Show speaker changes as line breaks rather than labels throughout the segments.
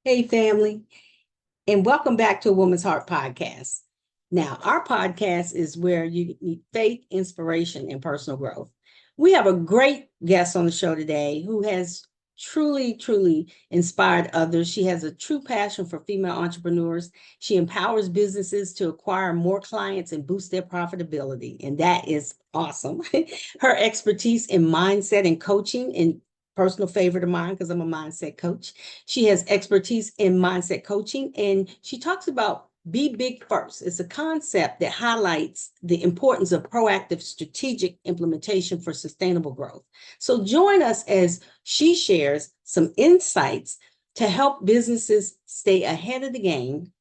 Hey, family, and welcome back to a Woman's Heart podcast. Now, our podcast is where you need faith, inspiration, and personal growth. We have a great guest on the show today who has truly inspired others. She has a true passion for female entrepreneurs. She empowers businesses to acquire more clients and boost their profitability, and that is awesome. Her expertise in mindset and coaching and personal favorite of mine because I'm a mindset coach. She has expertise in mindset coaching, and she talks about be big first. It's a concept that highlights the importance of proactive strategic implementation for sustainable growth. So join us as she shares some insights to help businesses stay ahead of the game,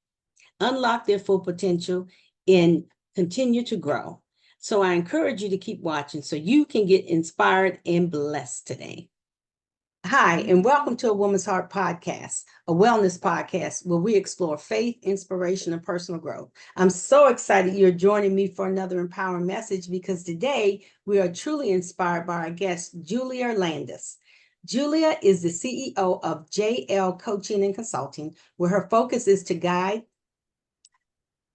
unlock their full potential, and continue to grow. So I encourage you to keep watching so you can get inspired and blessed today. Hi, and welcome to a Woman's Heart podcast, a wellness podcast where we explore faith, inspiration, and personal growth. I'm so excited you're joining me for another empowering message because today we are truly inspired by our guest, Julia Landis. Julia is the CEO of JL Coaching and Consulting, where her focus is to guide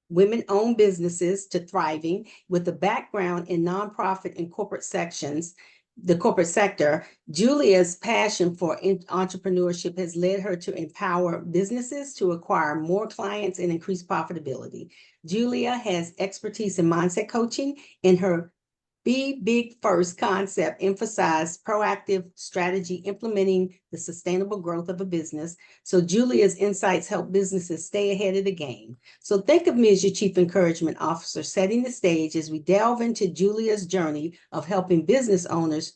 women-owned businesses to thriving with a background in nonprofit and corporate sector. Julia's passion for entrepreneurship has led her to empower businesses to acquire more clients and increase profitability. Julia has expertise in mindset coaching, and her Be Big First concept emphasized proactive strategy implementing the sustainable growth of a business. So Julia's insights help businesses stay ahead of the game. So think of me as your chief encouragement officer, setting the stage as we delve into Julia's journey of helping business owners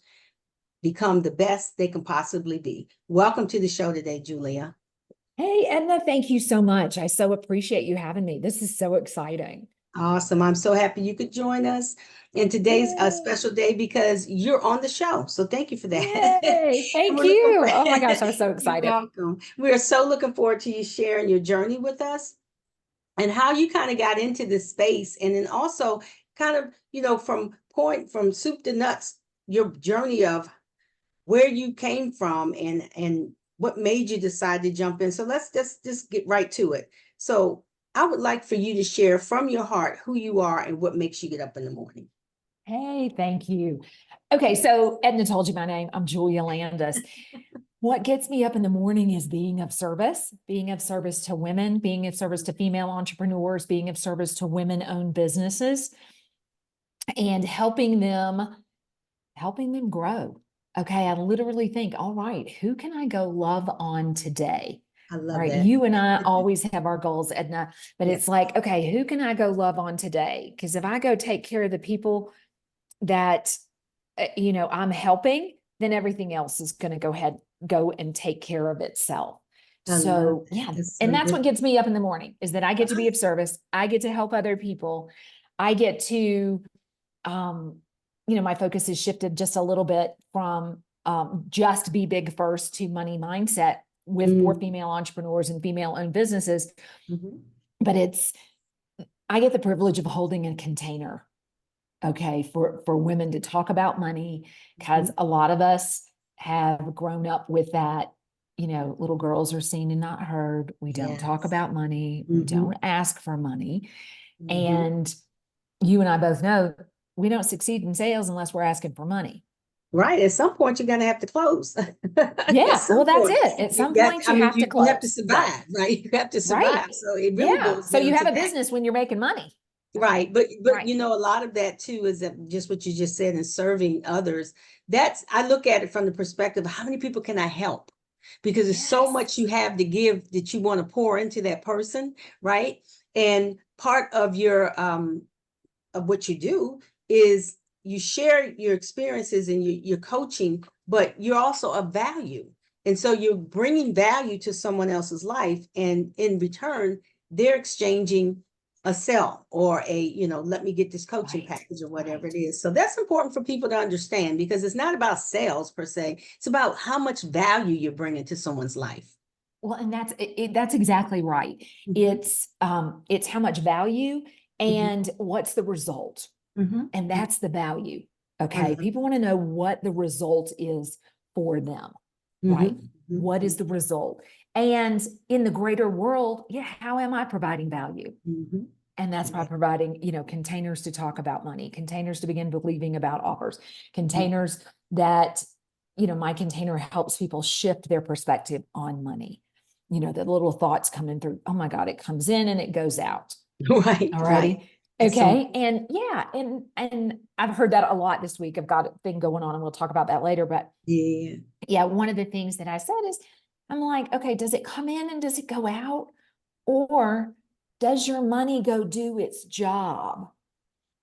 become the best they can possibly be. Welcome to the show today, Julia.
Hey, Edna, thank you so much. I so appreciate you having me. This is so exciting.
Awesome. I'm so happy you could join us. And today's a special day because you're on the show. So thank you for that.
Yay, thank you. Oh my gosh, I'm so excited.
You're welcome. We are so looking forward to you sharing your journey with us and how you kind of got into this space. And then also kind of, from soup to nuts, your journey of where you came from and what made you decide to jump in. So let's just get right to it. So I would like for you to share from your heart who you are and what makes you get up in the morning.
Hey, thank you. Okay, so Edna told you my name. I'm Julia Landis. What gets me up in the morning is being of service to women, being of service to female entrepreneurs, being of service to women-owned businesses, and helping them grow. Okay, I literally think, all right, who can I go love on today?
I love
Right.
that.
You and I always have our goals, Edna, but
Yeah.
it's like, okay, who can I go love on today? Because if I go take care of the people that, I'm helping, then everything else is going to go and take care of itself. So yeah, and that's what gets me up in the morning is that I get to be of service. I get to help other people. I get to, my focus has shifted just a little bit from just be big first to money mindset with for female entrepreneurs and female-owned businesses. But I get the privilege of holding a container, okay, for women to talk about money, because a lot of us have grown up with that, little girls are seen and not heard. We don't talk about money. We don't ask for money. And you and I both know we don't succeed in sales unless we're asking for money.
Right. At some point, you're going to have to close.
Yeah. Well, that's it. At some point, you have to close.
You have to survive, right? You have to survive.
Right.
So it really goes.
So you have a business when you're making money.
Right. But a lot of that too is that just what you just said and serving others. I look at it from the perspective of how many people can I help? Because there's so much you have to give that you want to pour into that person, right? And part of your of what you do is you share your experiences and your coaching, but you're also of value. And so you're bringing value to someone else's life. And in return, they're exchanging a sell or let me get this coaching package or whatever it is. So that's important for people to understand because it's not about sales per se. It's about how much value you're bringing to someone's life.
Well, and that's exactly right. It's how much value and what's the result. And that's the value. Okay. People want to know what the result is for them. Right. What is the result? And in the greater world, yeah, how am I providing value?
Mm-hmm.
And that's by providing, containers to talk about money, containers to begin believing about offers, containers that, my container helps people shift their perspective on money. The little thoughts coming through. Oh my God, it comes in and it goes out.
Right.
All
Right.
righty. Okay. And yeah, and I've heard that a lot this week. I've got a thing going on and we'll talk about that later. But yeah, one of the things that I said is, I'm like, okay, does it come in and does it go out? Or does your money go do its job?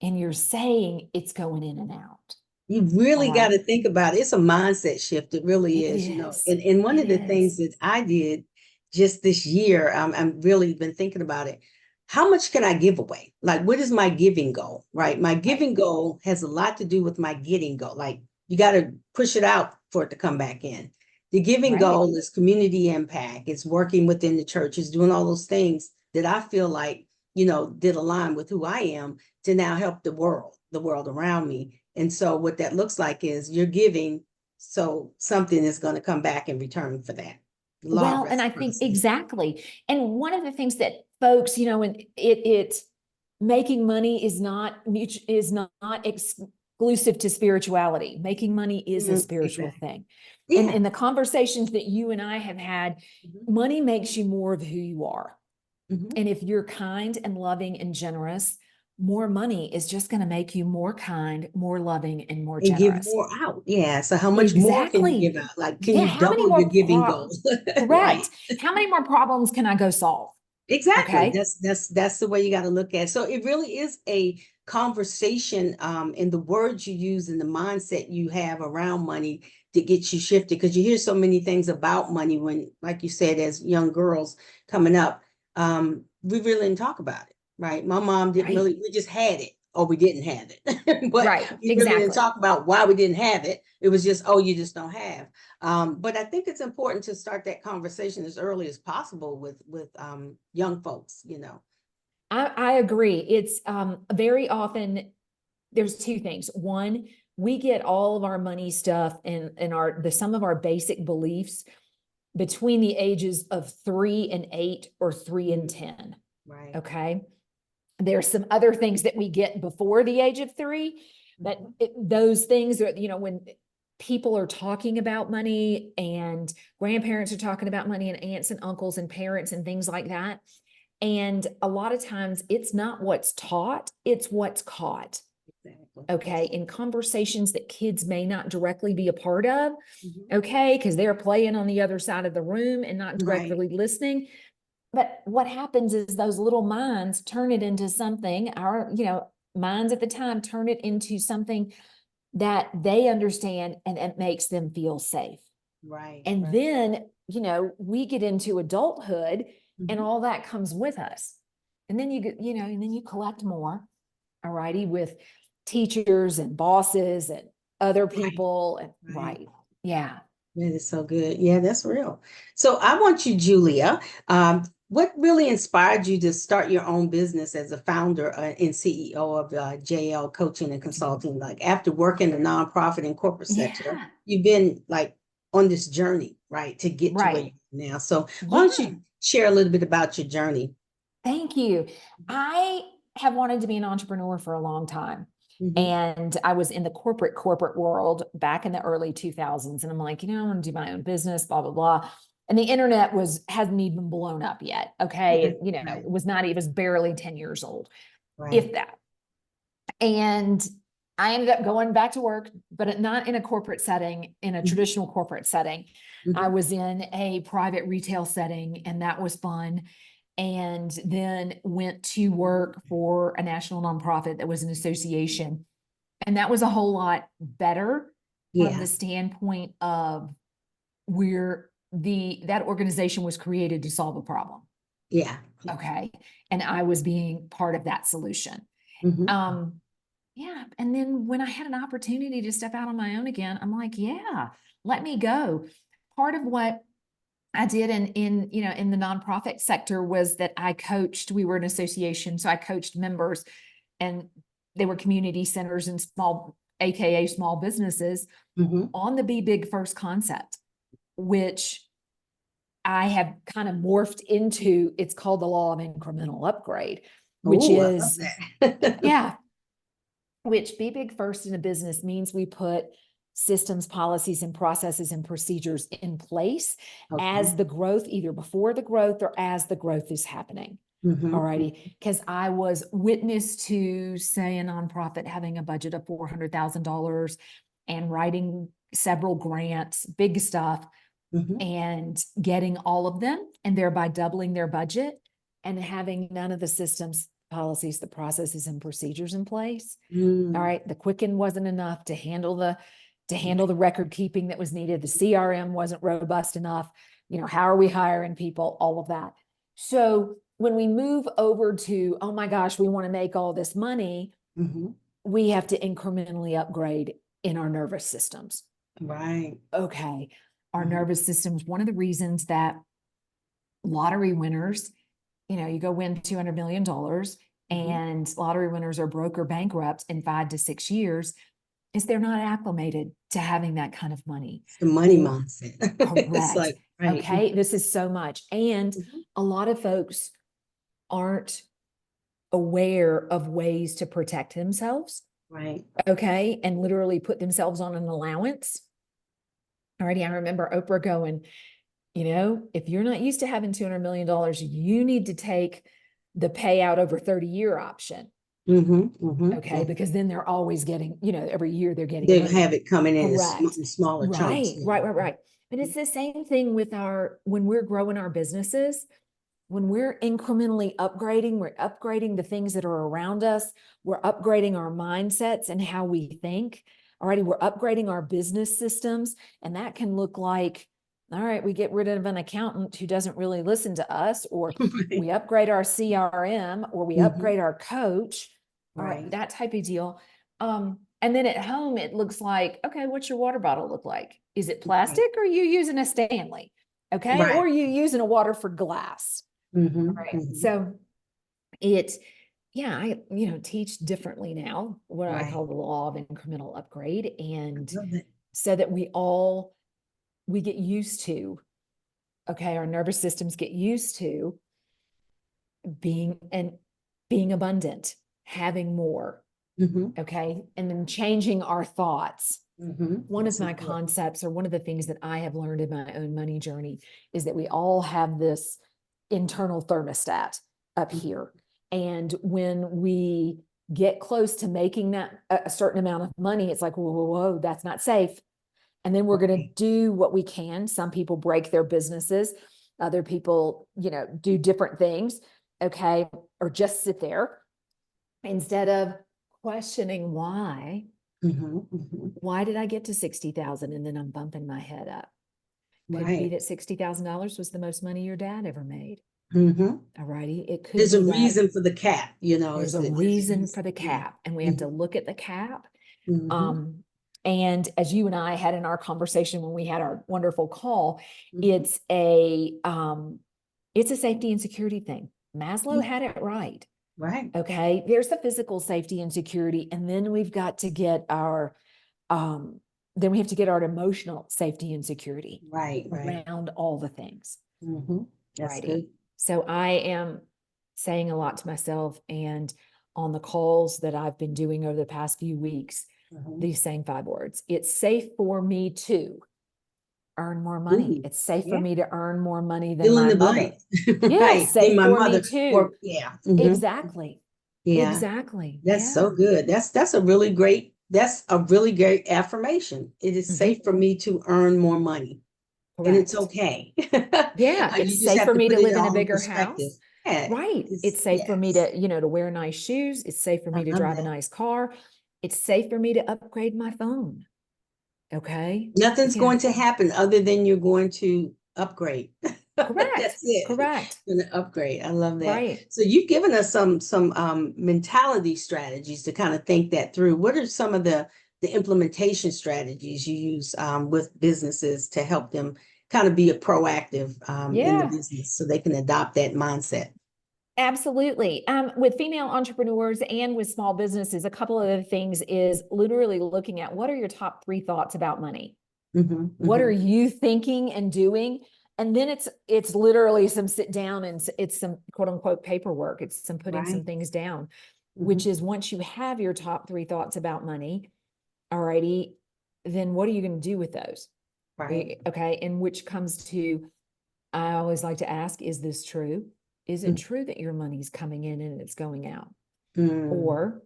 And you're saying it's going in and out.
You really got to
Right.
think about it. It's a mindset shift. It really
It
is,
is.
And one
It
of the things
is.
that I did just this year, I'm really been thinking about it. How much can I give away? Like, what is my giving goal, right? My giving goal has a lot to do with my getting goal. Like, you got to push it out for it to come back in. The giving
Right.
goal is community impact. It's working within the church. It's doing all those things that I feel like, did align with who I am to now help the world around me. And so what that looks like is you're giving, so something is going to come back in return for that. Law of
Well, and I think
reciprocity.
exactly. And one of the things that folks, and it's making money is not exclusive to spirituality. Making money is a spiritual
Exactly.
thing. And
Yeah.
in the conversations that you and I have had, money makes you more of who you are. And if you're kind and loving and generous, more money is just going to make you more kind, more loving, and more
And give
generous.
more out. Yeah. So how much more can you
Exactly.
give out? Like, can
Yeah.
you
How many
double
more
your giving goal? Right.
correct. How many more problems can I go solve?
Exactly.
Okay.
That's the way you got to look at it. So it really is a conversation in the words you use and the mindset you have around money to get you shifted, because you hear so many things about money when, like you said, as young girls coming up, we really didn't talk about it, right? My mom didn't
Right.
really, we just had it or we didn't have it. But
Right.
we really didn't
Exactly.
talk about why we didn't have it. It was just, oh, you just don't have. But I think it's important to start that conversation as early as possible with young folks.
I agree. It's very often there's two things. One, we get all of our money stuff and some of our basic beliefs between the ages of 3 and 8 or 3 and 10.
Right.
Okay. There's some other things that we get before the age of 3, but those things are, when people are talking about money and grandparents are talking about money and aunts and uncles and parents and things like that. And a lot of times it's not what's taught, it's what's caught.
Exactly.
Okay. In conversations that kids may not directly be a part of.
Mm-hmm.
Okay. Because they're playing on the other side of the room and not directly listening. But what happens is those little minds turn it into something, our, minds at the time turn it into something that they understand and it makes them feel safe.
Right.
And then, we get into adulthood and
Mm-hmm.
all that comes with us. And then you get, and then you collect more, all righty, with teachers and bosses and other people. And right. Yeah.
That is so good. Yeah, that's real. So I want you, Julia, what really inspired you to start your own business as a founder and CEO of JL Coaching and Consulting? Like, after working the nonprofit and corporate sector, you've been like on this journey, right, to get to where you are now. So why don't you share a little bit about your journey?
Thank you. I have wanted to be an entrepreneur for a long time. And I was in the corporate world back in the early 2000s. And I'm like, I want to do my own business, blah, blah, blah. And the internet hadn't even blown up yet. Okay. It was barely 10 years old, if that. And I ended up going back to work, but not in a corporate setting, in a traditional corporate setting. I was in a private retail setting, and that was fun. And then went to work for a national nonprofit that was an association. And that was a whole lot better from the standpoint of where that organization was created to solve a problem.
Yeah.
Okay. And I was being part of that solution. Yeah. And then when I had an opportunity to step out on my own again, I'm like, yeah, let me go. Part of what I did in the nonprofit sector was that I coached, we were an association. So I coached members, and they were community centers and AKA small businesses on the Be Big First concept, which I have kind of morphed into, it's called the law of incremental upgrade, which
Ooh, I love
is,
that.
yeah, which be big first in a business means we put systems, policies, and processes and procedures in place as
Okay.
the growth, either before the growth or as the growth is happening.
Mhm.
Alrighty, because I was witness to, say, a nonprofit having a budget of $400,000 and writing several grants, big stuff,
Mhm.
and getting all of them, and thereby doubling their budget, and having none of the systems, policies, the processes, and procedures in place. All
Mm.
right, the Quicken wasn't enough to handle the record keeping that was needed. The CRM wasn't robust enough. You know, how are we hiring people? All of that. So when we move over to, oh my gosh, we want to make all this money,
Mhm.
we have to incrementally upgrade in our nervous systems.
Right.
Okay. Our
Mhm.
nervous systems, one of the reasons that lottery winners, you know, you go win $200 million
Mhm.
and lottery winners are broke or bankrupt in 5 to 6 years, is they're not acclimated to having that kind of money.
It's the money
Or,
mindset. It's
correct.
like, right.
Okay. This is so much. And
Mhm.
a lot of folks aren't aware of ways to protect themselves.
Right.
Okay. And literally put themselves on an allowance. Already, I remember Oprah going, you know, if you're not used to having $200 million, you need to take the payout over 30-year option.
Mhm. Mhm.
Okay.
That's
Because
it.
then they're always getting, you know, every year they're getting
They
money.
have it coming in
Correct.
in smaller chunks.
Right,
Yeah.
right, right, right. But it's the same thing with when we're growing our businesses, when we're incrementally upgrading, we're upgrading the things that are around us. We're upgrading our mindsets and how we think. Alrighty, we're upgrading our business systems. And that can look like, all right, we get rid of an accountant who doesn't really listen to us, or
Right.
we upgrade our CRM, or we
Mhm.
upgrade our coach, or
Right.
that type of deal. And then at home, it looks like, okay, what's your water bottle look like? Is it
Right.
plastic or are you using a Stanley? Okay. Or
Right.
are you using a Waterford glass?
Mhm.
Right.
Mhm.
So I, teach differently now, what I
Right.
call the law of incremental upgrade.
I
And
love it.
so that we get used to, okay, our nervous systems get used to being abundant, having more,
Mhm.
okay, and then changing our thoughts.
Mhm.
One of
That's
my
important.
concepts, or one of the things that I have learned in my own money journey, is that we all have this internal thermostat up
Mhm.
here. And when we get close to making that a certain amount of money, it's like, whoa, whoa, whoa, that's not safe. And then we're going to
Right.
do what we can. Some people break their businesses. Other people, do different things. Okay. Or just sit there instead of questioning
Mhm. Mhm.
why did I get to 60,000 and then I'm bumping my head up? Could it be
Right.
that $60,000 was the most money your dad ever made?
Mhm.
All righty. It could
There's a
be that
reason for the cap,
there's a
there's a
reason for
reason.
the
Yeah.
cap, and we have to
Mhm.
look at the cap.
Mhm.
Um, and as you and I had in our conversation when we had our wonderful call,
Mhm.
it's a safety and security thing. Maslow
Yeah.
had it right.
Right.
Okay. There's the physical safety and security. And then we've got to get um, then we have to get our emotional safety and security
Right. Right.
around all the things.
Mhm. That's
Righty.
good.
So I am saying a lot to myself, and on the calls that I've been doing over the past few weeks,
Mhm.
these same 5 words. It's safe for me to earn more money.
Ooh.
It's safe for
Yeah.
me to earn more money than
Fill in
my
the
mother.
blank.
Yeah,
Right. Be
safe
my
for me
mother
too.
or yeah. Mhm.
Exactly.
Yeah.
Exactly.
That's so
Yeah.
good. That's a really great affirmation. It is
Mhm.
safe for me to earn more money. And it's
Correct.
okay.
Yeah, it's
You just
safe
have
for
to
me
put
to
it
live in a
all in
bigger
perspective.
house.
Yeah,
Right.
it's
It's safe for me
yes.
to wear nice shoes. It's safe for
I
me to
love
drive a
that.
nice car. It's safe for me to upgrade my phone. Okay.
Nothing's
Yeah.
going to happen other than you're going to upgrade.
Correct.
That's it.
Correct.
You're gonna upgrade. I love that.
Right.
So you've given us some mentality strategies to kind of think that through. What are some of the implementation strategies you use with businesses to help them kind of be a proactive in the
Yeah.
business so they can adopt that mindset?
Absolutely. With female entrepreneurs and with small businesses, a couple of the things is literally looking at what are your top 3 thoughts about money?
Hmm.
What are
Hmm.
you thinking and doing And then it's literally some sit down and it's some quote unquote paperwork. It's some putting some
Right.
things down,
Mhm.
which is once you have your top 3 thoughts about money, alrighty, then what are you going to do with those?
Right.
Okay. And which comes to, I always like to ask, is this true? Is it
Mm.
true that your money's coming in and it's going out?
Mm.
Or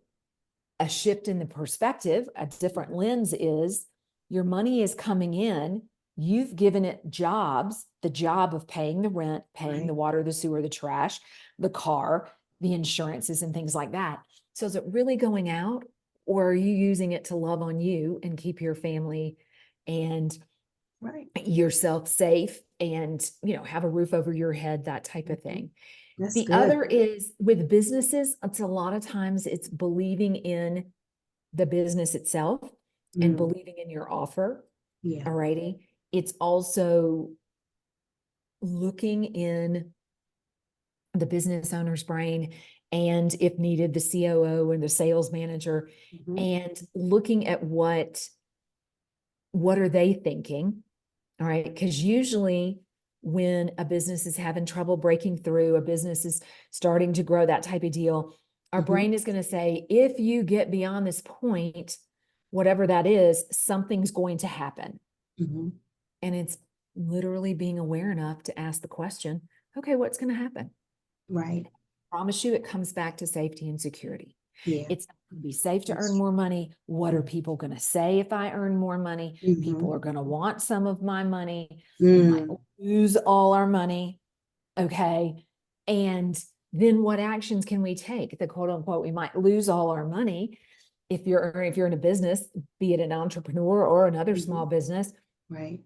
a shift in the perspective, a different lens is your money is coming in. You've given it jobs, the job of paying the rent, paying the
Right.
water, the sewer, the trash, the car, the insurances and things like that. So is it really going out, or are you using it to love on you and keep your family and
Right.
yourself safe and, have a roof over your head, that type of thing?
That's
The
good.
other is with businesses, it's a lot of times it's believing in the business itself and
Mm.
believing in your offer.
Yeah.
Alrighty. It's also looking in the business owner's brain, and if needed, the COO and the sales manager,
Mhm.
and looking at what are they thinking? All right. Because usually when a business is having trouble breaking through, a business is starting to grow, that type of deal, our
Mhm.
brain is going to say, if you get beyond this point, whatever that is, something's going to happen.
Mhm.
And it's literally being aware enough to ask the question, okay, what's going to happen?
Right.
I promise you, it comes back to safety and security.
Yeah.
It's going to be safe to
That's
earn more money. What are
Mm.
people going to say if I earn more money? People
Mhm.
are going to want some of my money. We might
Mm.
lose all our money. Okay. And then what actions can we take? The quote unquote, we might lose all our money. If you're in a business, be it an entrepreneur or another small
Mhm.
business,
Right.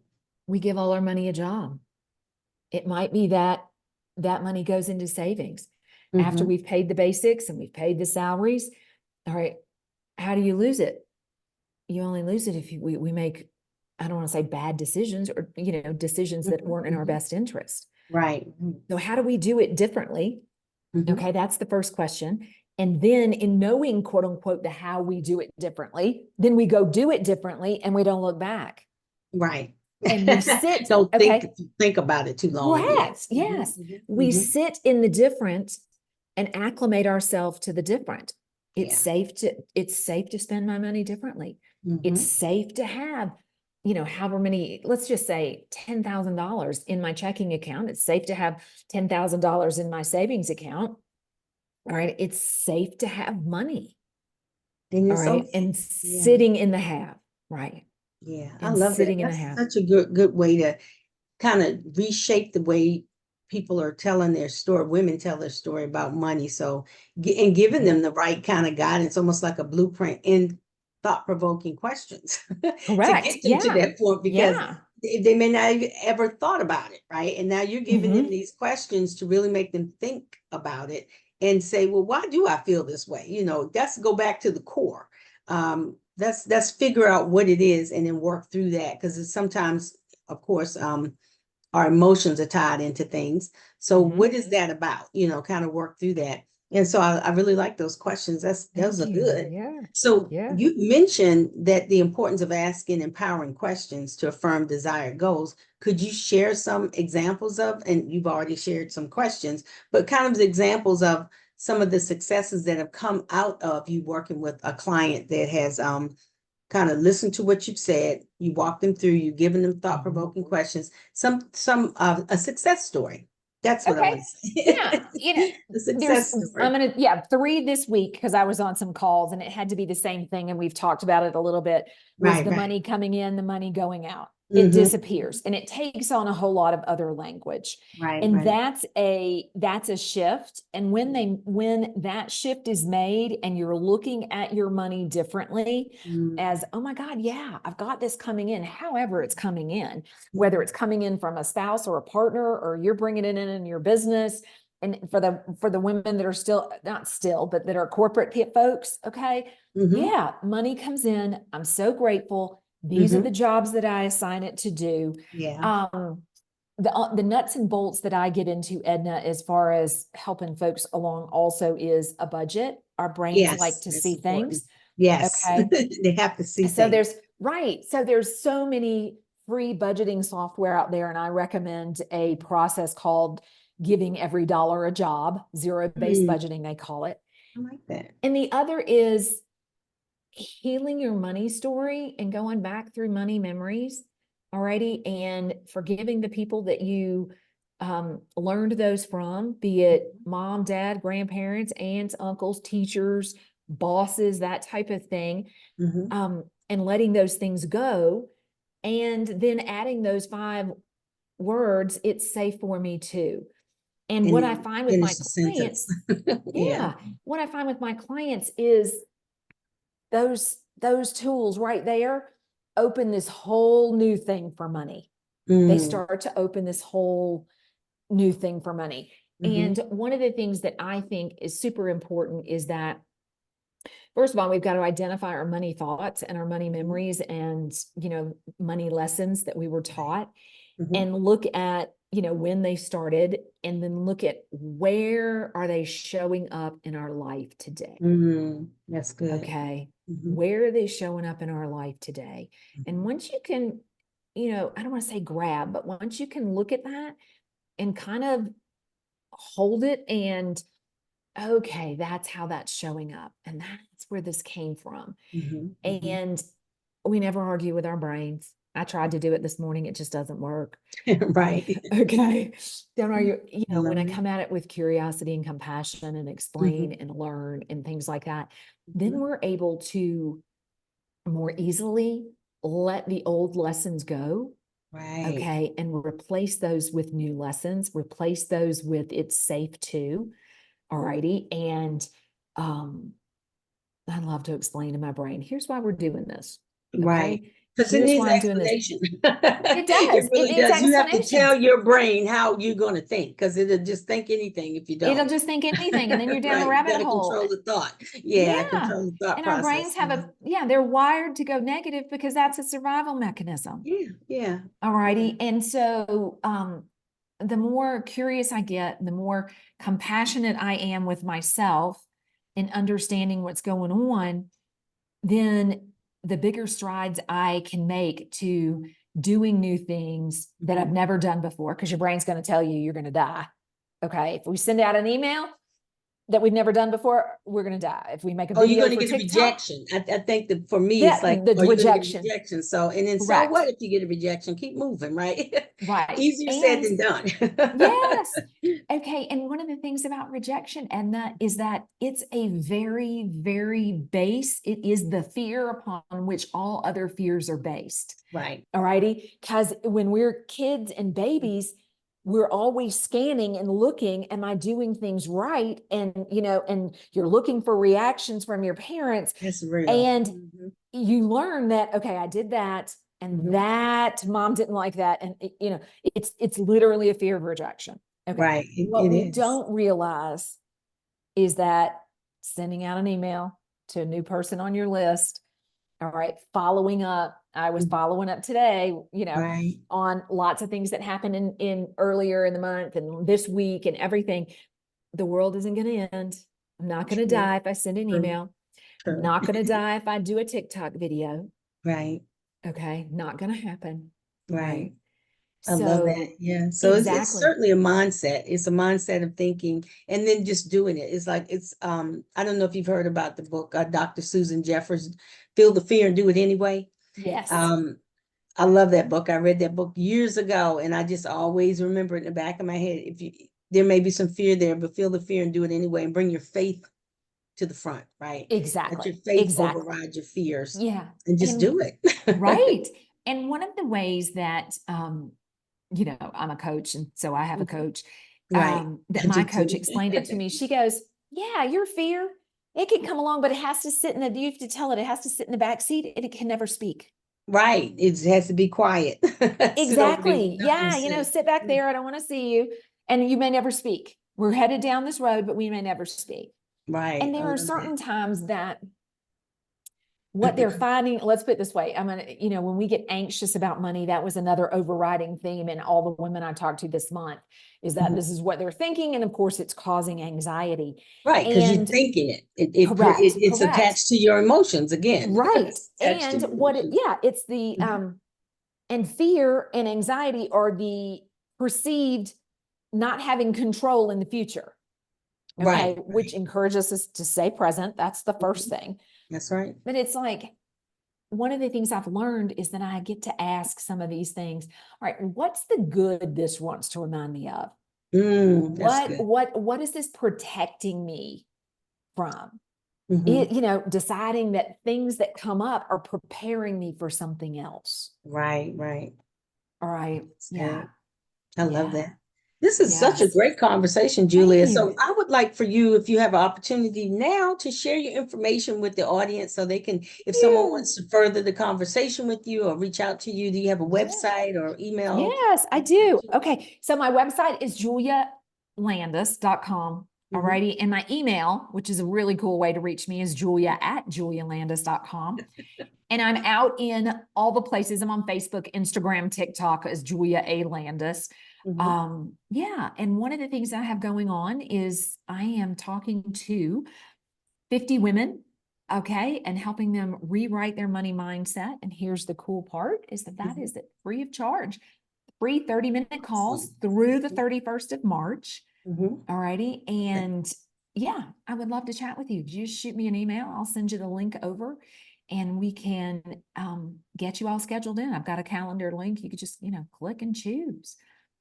we give all our money a job. It might be that that money goes into savings after
Mhm.
we've paid the basics and we've paid the salaries. All right. How do you lose it? You only lose it if we make, I don't want to say bad decisions, or, decisions that
Mhm.
weren't in our
Mhm.
best interest.
Right.
So how do we do it differently?
Mhm.
Okay. That's the first question. And then in knowing, quote unquote, the how we do it differently, then we go do it differently and we don't look back.
Right.
And we sit,
Don't
okay,
think about it too long. Yeah.
correct. Yes.
Mhm.
We
Mhm.
sit in the different and acclimate ourselves to the different. It's
Yeah.
safe to spend my money differently. It's
Mhm.
safe to have, however many, let's just say $10,000 in my checking account. It's safe to have $10,000 in my savings account. All right. It's safe to have money.
And
All
it's
right.
okay.
And
Yeah.
sitting in the have. Right.
Yeah. I
And
love that.
sitting in the
That's
have.
such a good way to kind of reshape the way people are telling their story, women tell their story about money. So, and giving them the right kind of guidance, almost like a blueprint in thought-provoking questions to
Correct.
get them to
Yeah.
that point, because
Yeah.
they may not have ever thought about it, right? And now you're giving them
Mm-hmm.
these questions to really make them think about it and say, well, why do I feel this way? That's go back to the core. That's figure out what it is and then work through that, because it's sometimes, of course, our emotions are tied into things. So
Mm-hmm.
what is that about? Kind of work through that. And so I really like those questions. Those
Thank
are
you.
good.
Yeah.
So
Yeah.
you mentioned that the importance of asking empowering questions to affirm desired goals. Could you share some examples of, and you've already shared some questions, but kind of examples of some of the successes that have come out of you working with a client that has kind of listen to what you've said, you walk them through, you given them thought-provoking questions, some a success story. That's what I want
Okay.
to say.
Yeah.
The success story.
I'm going to, 3 this week because I was on some calls and it had to be the same thing. And we've talked about it a little bit, was
Right,
the
right.
money coming in, the money going out. It
Mhm.
disappears and it takes on a whole lot of other language.
Right,
And
right.
that's a shift. And when that shift is made and you're looking at your money differently
Mm.
as, oh my God, yeah, I've got this coming in, however it's coming in, whether it's coming in from a spouse or a partner, or you're bringing it in your business. And for the women that are still, not still, but that are corporate folks, okay,
Mhm.
yeah, money comes in. I'm so grateful. These are the
Mhm.
jobs that I assign it to do.
Yeah.
The nuts and bolts that I get into, Edna, as far as helping folks along also is a budget. Our brains like
Yes,
to
that's
see
important.
things.
Yes.
Okay.
They have to see
So
things.
there's so many free budgeting software out there, and I recommend a process called Giving Every Dollar a Job, zero-based budgeting, they call it.
I like that.
And the other is healing your money story and going back through money memories already, and forgiving the people that you learned those from, be it mom, dad, grandparents, aunts, uncles, teachers, bosses, that type of thing, and letting those things go. And then adding those 5 words, it's safe for me too. And what I find with my clients, what I find with my clients is those tools right there open this whole new thing for money. They start to open this whole new thing for money. And one of the things that I think is super important is that, first of all, we've got to identify our money thoughts and our money memories and, money lessons that we were taught, and look at, when they started, and then look at where are they showing up in our life today.
That's good.
Okay. Where are they showing up in our life today? And once you can, I don't want to say grab, but once you can look at that and kind of hold it and, okay, that's how that's showing up. And that's where this came from. And we never argue with our brains. I tried to do it this morning. It just doesn't work.
Right.
Okay. Don't argue. When I come at it with curiosity and compassion and explain and learn and things like that, then we're able to more easily let the old lessons go.
Right.
Okay. And replace those with new lessons, replace those with it's safe too. All righty. And I love to explain to my brain, here's why we're doing this. Okay?
Right. Because it needs explanation.
It does.
It really
It needs
does. You have to
explanations.
tell your brain how you're going to think, because it'll just think anything if you don't.
It'll just think anything, and then you're down a rabbit hole.
Control the thought. Control the thought
and
process.
Our brains have they're wired to go negative because that's a survival mechanism.
Yeah.
All righty. And so the more curious I get, the more compassionate I am with myself in understanding what's going on, then the bigger strides I can make to doing new things that I've never done before, because your brain's going to tell you you're going to die. Okay. If we send out an email that we've never done before, we're going to die. If we make a video,
you're going to get
TikTok,
a rejection. I think that for me, it's like,
the rejection.
Rejection. So, and then
Correct.
So what if you get a rejection? Keep moving, right?
Right.
Easier said than done.
Yes. Okay. And one of the things about rejection, Edna, is that it's a very, very base. It is the fear upon which all other fears are based.
Right.
All righty. Because when we're kids and babies, we're always scanning and looking, am I doing things right? And, and you're looking for reactions from your parents.
That's real.
And you learn that, okay, I did that. And that mom didn't like that. And it's literally a fear of rejection. Okay.
Right.
What we don't realize is that sending out an email to a new person on your list, all right, following up. I was following up today, on lots of things that happened in earlier in the month and this week and everything. The world isn't going to end. I'm not going to die if I send an email. I'm not going to die if I do a TikTok video.
Right.
Okay. Not going to happen.
Right. I love that. Yeah. So it's certainly a mindset. It's a mindset of thinking and then just doing it. It's like, I don't know if you've heard about the book, Dr. Susan Jeffers, Feel the Fear and Do It Anyway.
Yes.
I love that book. I read that book years ago, and I just always remember it in the back of my head. There may be some fear there, but feel the fear and do it anyway, and bring your faith to the front, right?
Exactly.
Let your faith override your fears.
Yeah.
And just do it.
Right. And one of the ways that, I'm a coach, and so I have a coach, that my coach explained it to me. She goes, yeah, your fear, it can come along, but you have to tell it has to sit in the back seat and it can never speak.
Right. It has to be quiet.
Exactly. Yeah. Sit back there. I don't want to see you. And you may never speak. We're headed down this road, but we may never speak.
Right.
And there are certain times that what they're finding, let's put it this way. When we get anxious about money, that was another overriding theme in all the women I talked to this month, is that this is what they're thinking. And of course it's causing anxiety.
Right. Because you're thinking it. It's attached to your emotions again.
Right. And it's the, And fear and anxiety are the perceived not having control in the future. Okay.
Right.
Which encourages us to stay present. That's the first thing.
That's right.
But it's like, one of the things I've learned is that I get to ask some of these things. All right, what's the good this wants to remind me of?
That's good.
What is this protecting me from?
Mhm.
Deciding that things that come up are preparing me for something else.
Right.
All right.
That's
Yeah.
good. I love
Yeah.
that. This is such a
Yes.
great conversation,
Thank
Julia. So
you.
I would like for you, if you have an opportunity now, to share your information with the audience so they can, if someone
You.
wants to further the conversation with you or reach out to you, do you have a
Yeah.
website or email?
Yes, I do. Okay. So my website is julialandis.com.
Mm-hmm.
Alrighty. And my email, which is a really cool way to reach me, is julia@julialandis.com. And I'm out in all the places. I'm on Facebook, Instagram, TikTok as Julia A. Landis.
Mm-hmm.
Yeah. And one of the things I have going on is I am talking to 50 women, okay, and helping them rewrite their money mindset. And here's the cool part is that is free of charge. Free 30-minute calls through the 31st of March.
Mm-hmm.
All righty. And yeah, I would love to chat with you. Just shoot me an email. I'll send you the link over and we can get you all scheduled in. I've got a calendar link. You could just, click and choose.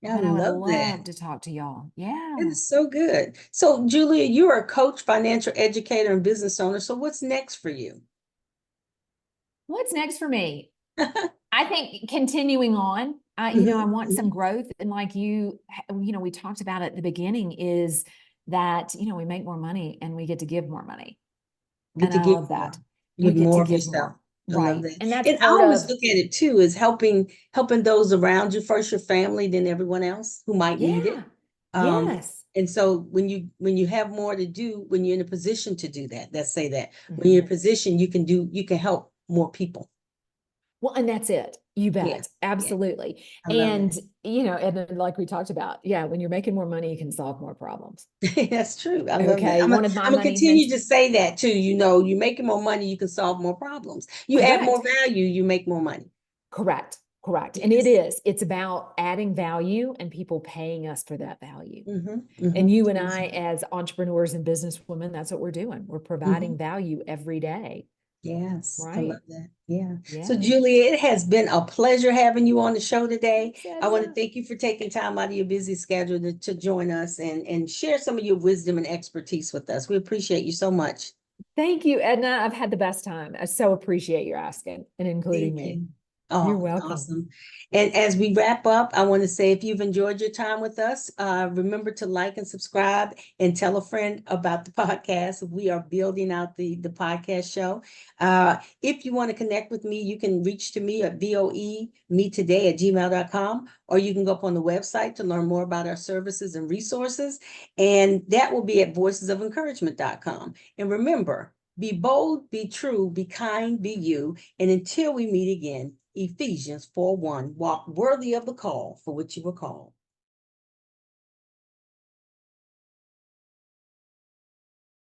I
But I would
love that.
love to talk to y'all. Yeah.
It is so good. So, Julia, you are a coach, financial educator, and business owner. So, what's next for you?
What's next for me? I think continuing on, I want some growth. And like we talked about at the beginning is that, we make more money and we get to give more money.
Get
And
to
I
give
love
more,
that. We
give
get to
more of
give
yourself.
more.
I love
Right.
that.
And that's
And I
part
always
of,
look at it too as helping those around you, first your family, then everyone else who might need it.
yeah.
Um,
Yes.
and so when you have more to do, when you're in a position to do that, let's say that when you're in a
Mhm.
position, you can help more people.
Well, and that's it. You
Yeah,
bet.
yeah,
Absolutely.
I love
And,
that.
and then like we talked about, yeah, when you're making more money, you can solve more problems.
That's true. I love that.
Okay. One of my
I'm gonna
money
continue
things.
to say that too. You're making more money, you can solve more problems. You add
Correct.
more value, you make more money.
Correct. And
Yes.
it's about adding value and people paying us for that value.
Mm-hmm,
And you and
mm-hmm.
I, as entrepreneurs and businesswomen, that's what we're doing. We're
Mm-hmm.
providing value every day.
Yes, I
Right.
love that. Yeah. So,
Yeah.
Julia, it has been a pleasure having you on the show today.
Thanks,
I want to
Edna.
thank you for taking time out of your busy schedule to join us and share some of your wisdom and expertise with us. We appreciate you so much.
Thank you, Edna. I've had the best time. I so appreciate your asking and including
Thank
me.
you.
You're
Oh,
welcome.
awesome. And as we wrap up, I want to say if you've enjoyed your time with us, remember to like and subscribe and tell a friend about the podcast. We are building out the podcast show. If you want to connect with me, you can reach to me at boemetoday@gmail.com, or you can go up on the website to learn more about our services and resources. And that will be at voicesoфencouragement.com. And remember, be bold, be true, be kind, be you. And until we meet again, Ephesians 4:1, walk worthy of the call for which you were called.